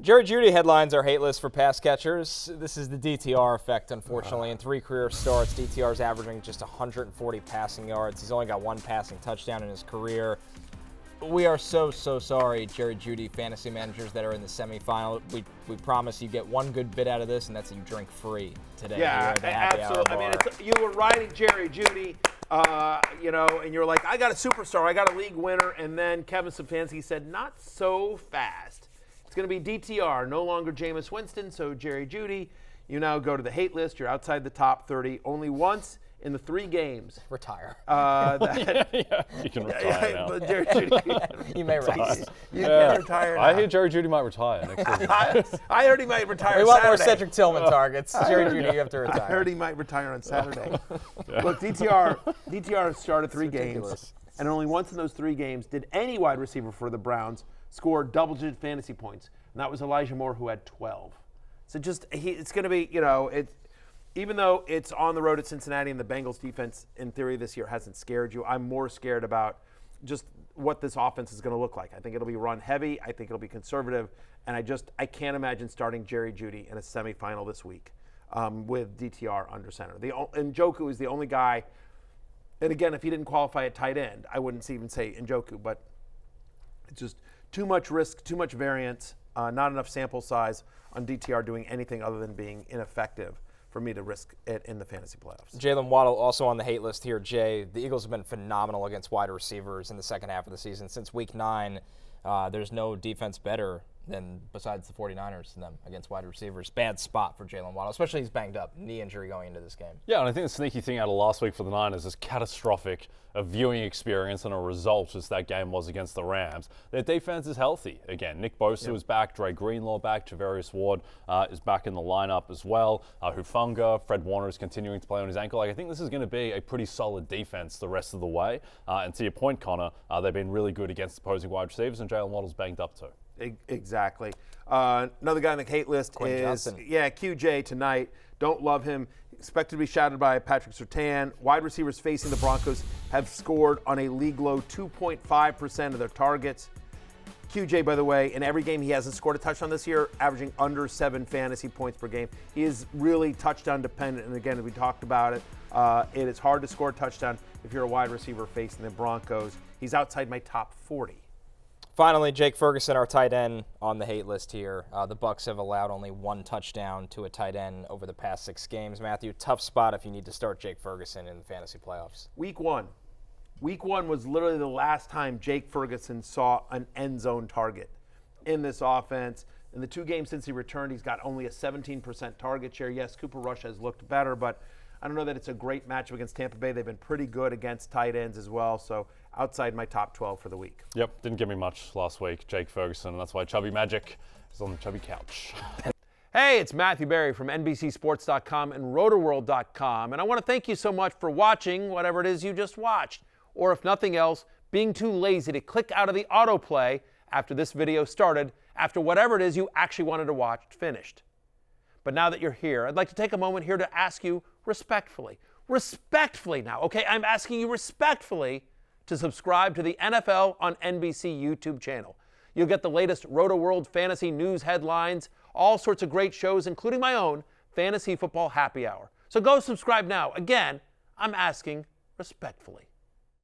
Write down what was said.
Jerry Jeudy headlines our hate list for pass catchers. This is the DTR effect, unfortunately. In 3 career starts, DTR's averaging just 140 passing yards. He's only got 1 passing touchdown in his career. We are so sorry, Jerry Jeudy fantasy managers that are in the semifinal. We promise you get one good bit out of this, and that's that you drink free today. Yeah, absolutely. I mean, you were riding Jerry Jeudy, and you're like, I got a superstar, I got a league winner, and then Kevin Stefanski said, not so fast. It's going to be DTR, no longer Jameis Winston, so Jerry Jeudy, you now go to the hate list. You're outside the top 30 only once in the 3 games. Retire. You can retire now. Jerry Jeudy, You may retire. You can retire now. I hear Jerry Jeudy might retire next season. I heard he might retire We want Saturday. more Cedric Tillman targets. Jerry Jeudy, you have to retire. I heard he might retire on Saturday. Look, DTR started 3 games, and only once in those 3 games did any wide receiver for the Browns score double-digit fantasy points, and that was Elijah Moore, who had 12. So it's going to be, even though it's on the road at Cincinnati and the Bengals defense, in theory, this year hasn't scared you, I'm more scared about just what this offense is going to look like. I think it'll be run heavy. I think it'll be conservative. And I can't imagine starting Jerry Jeudy in a semifinal this week with DTR under center. And Njoku is the only guy, and again, if he didn't qualify at tight end, I wouldn't even say Njoku, but it's just too much risk, too much variance, not enough sample size on DTR doing anything other than being ineffective for me to risk it in the fantasy playoffs. Jaylen Waddle also on the hate list here, Jay. The Eagles have been phenomenal against wide receivers in the second half of the season. Since week 9, there's no defense better than besides the 49ers than them against wide receivers. Bad spot for Jaylen Waddle, especially he's banged up, knee injury going into this game. Yeah, and I think the sneaky thing out of last week for the Niners is catastrophic a viewing experience and a result as that game was against the Rams. Their defense is healthy again. Nick Bosa is back, Dre Greenlaw back, Javarius Ward is back in the lineup as well. Hufanga, Fred Warner is continuing to play on his ankle. I think this is going to be a pretty solid defense the rest of the way. And to your point, Connor, they've been really good against opposing wide receivers, and Jaylen Waddle's banged up too. Exactly. Another guy on the hate list Quinn is Johnson. QJ tonight. Don't love him. Expected to be shadowed by Patrick Surtain. Wide receivers facing the Broncos have scored on a league low 2.5% of their targets. QJ, by the way, in every game he hasn't scored a touchdown this year, averaging under 7 fantasy points per game. He is really touchdown dependent, and again, we talked about it. It is hard to score a touchdown if you're a wide receiver facing the Broncos. He's outside my top 40. Finally, Jake Ferguson, our tight end, on the hate list here. The Bucs have allowed only 1 touchdown to a tight end over the past 6 games. Matthew, tough spot if you need to start Jake Ferguson in the fantasy playoffs. Week 1 was literally the last time Jake Ferguson saw an end zone target in this offense. In the 2 games since he returned, he's got only a 17% target share. Yes, Cooper Rush has looked better, but I don't know that it's a great matchup against Tampa Bay. They've been pretty good against tight ends as well, so outside my top 12 for the week. Yep, didn't give me much last week, Jake Ferguson, and that's why Chubby Magic is on the Chubby Couch. Hey, it's Matthew Berry from NBCSports.com and RotoWorld.com, and I want to thank you so much for watching whatever it is you just watched, or if nothing else, being too lazy to click out of the autoplay after this video started, after whatever it is you actually wanted to watch finished. But now that you're here, I'd like to take a moment here to ask you respectfully now, okay? I'm asking you respectfully to subscribe to the NFL on NBC YouTube channel. You'll get the latest Roto-World fantasy news headlines, all sorts of great shows, including my own Fantasy Football Happy Hour. So go subscribe now. Again, I'm asking respectfully.